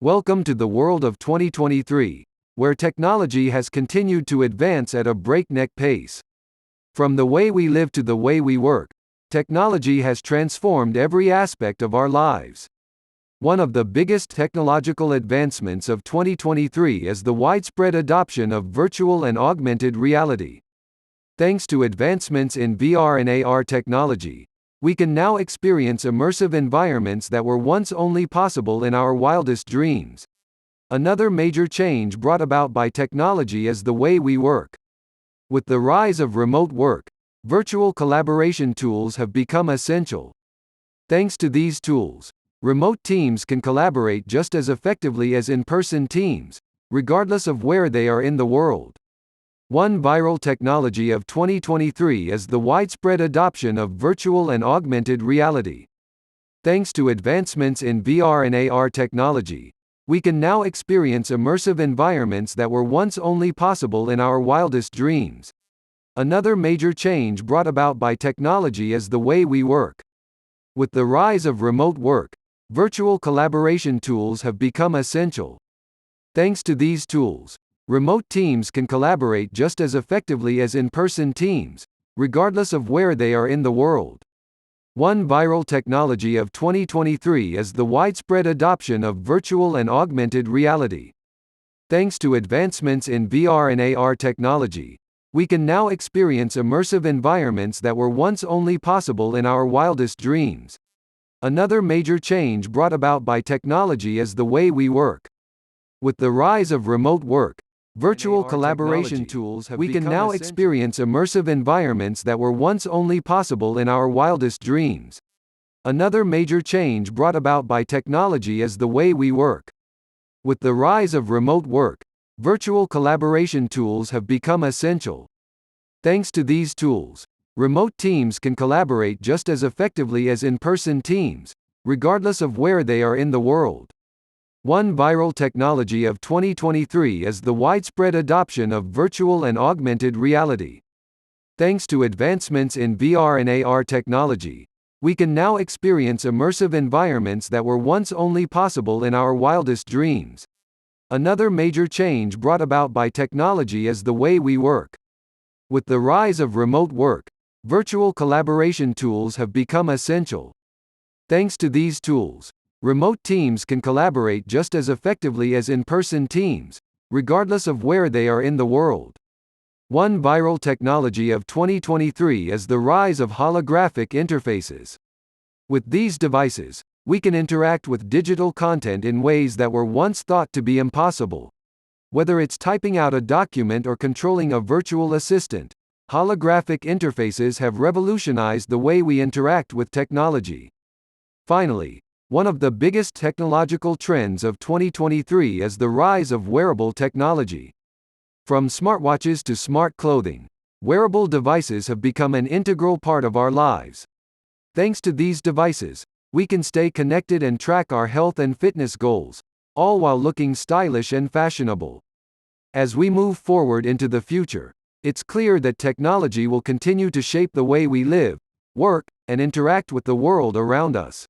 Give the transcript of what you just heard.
Welcome to the world of 2023, where technology has continued to advance at a breakneck pace. From the way we live to the way we work, technology has transformed every aspect of our lives. One of the biggest technological advancements of 2023 is the widespread adoption of virtual and augmented reality. Thanks to advancements in VR and AR technology, we can now experience immersive environments that were once only possible in our wildest dreams. Another major change brought about by technology is the way we work. With the rise of remote work, virtual collaboration tools have become essential. Thanks to these tools, remote teams can collaborate just as effectively as in-person teams, regardless of where they are in the world. One viral technology of 2023 is the widespread adoption of virtual and augmented reality. Thanks to advancements in VR and AR technology, we can now experience immersive environments that were once only possible in our wildest dreams. Another major change brought about by technology is the way we work. With the rise of remote work, virtual collaboration tools have become essential. Thanks to these tools, remote teams can collaborate just as effectively as in-person teams, regardless of where they are in the world. One viral technology of 2023 is the widespread adoption of virtual and augmented reality. Thanks to advancements in VR and AR technology, we can now experience immersive environments that were once only possible in our wildest dreams. Another major change brought about by technology is the way we work. With the rise of remote work, virtual collaboration tools have we can now experience immersive environments that were once only possible in our wildest dreams. Another major change brought about by technology is the way we work. With the rise of remote work, virtual collaboration tools have become essential. Thanks to these tools, remote teams can collaborate just as effectively as in-person teams, regardless of where they are in the world. One viral technology of 2023 is the widespread adoption of virtual and augmented reality. Thanks to advancements in VR and AR technology, we can now experience immersive environments that were once only possible in our wildest dreams. Another major change brought about by technology is the way we work. With the rise of remote work, virtual collaboration tools have become essential. Thanks to these tools, remote teams can collaborate just as effectively as in-person teams, regardless of where they are in the world. One viral technology of 2023 is the rise of holographic interfaces. With these devices, we can interact with digital content in ways that were once thought to be impossible. Whether it's typing out a document or controlling a virtual assistant, holographic interfaces have revolutionized the way we interact with technology. Finally, one of the biggest technological trends of 2023 is the rise of wearable technology. From smartwatches to smart clothing, wearable devices have become an integral part of our lives. Thanks to these devices, we can stay connected and track our health and fitness goals, all while looking stylish and fashionable. As we move forward into the future, it's clear that technology will continue to shape the way we live, work, and interact with the world around us.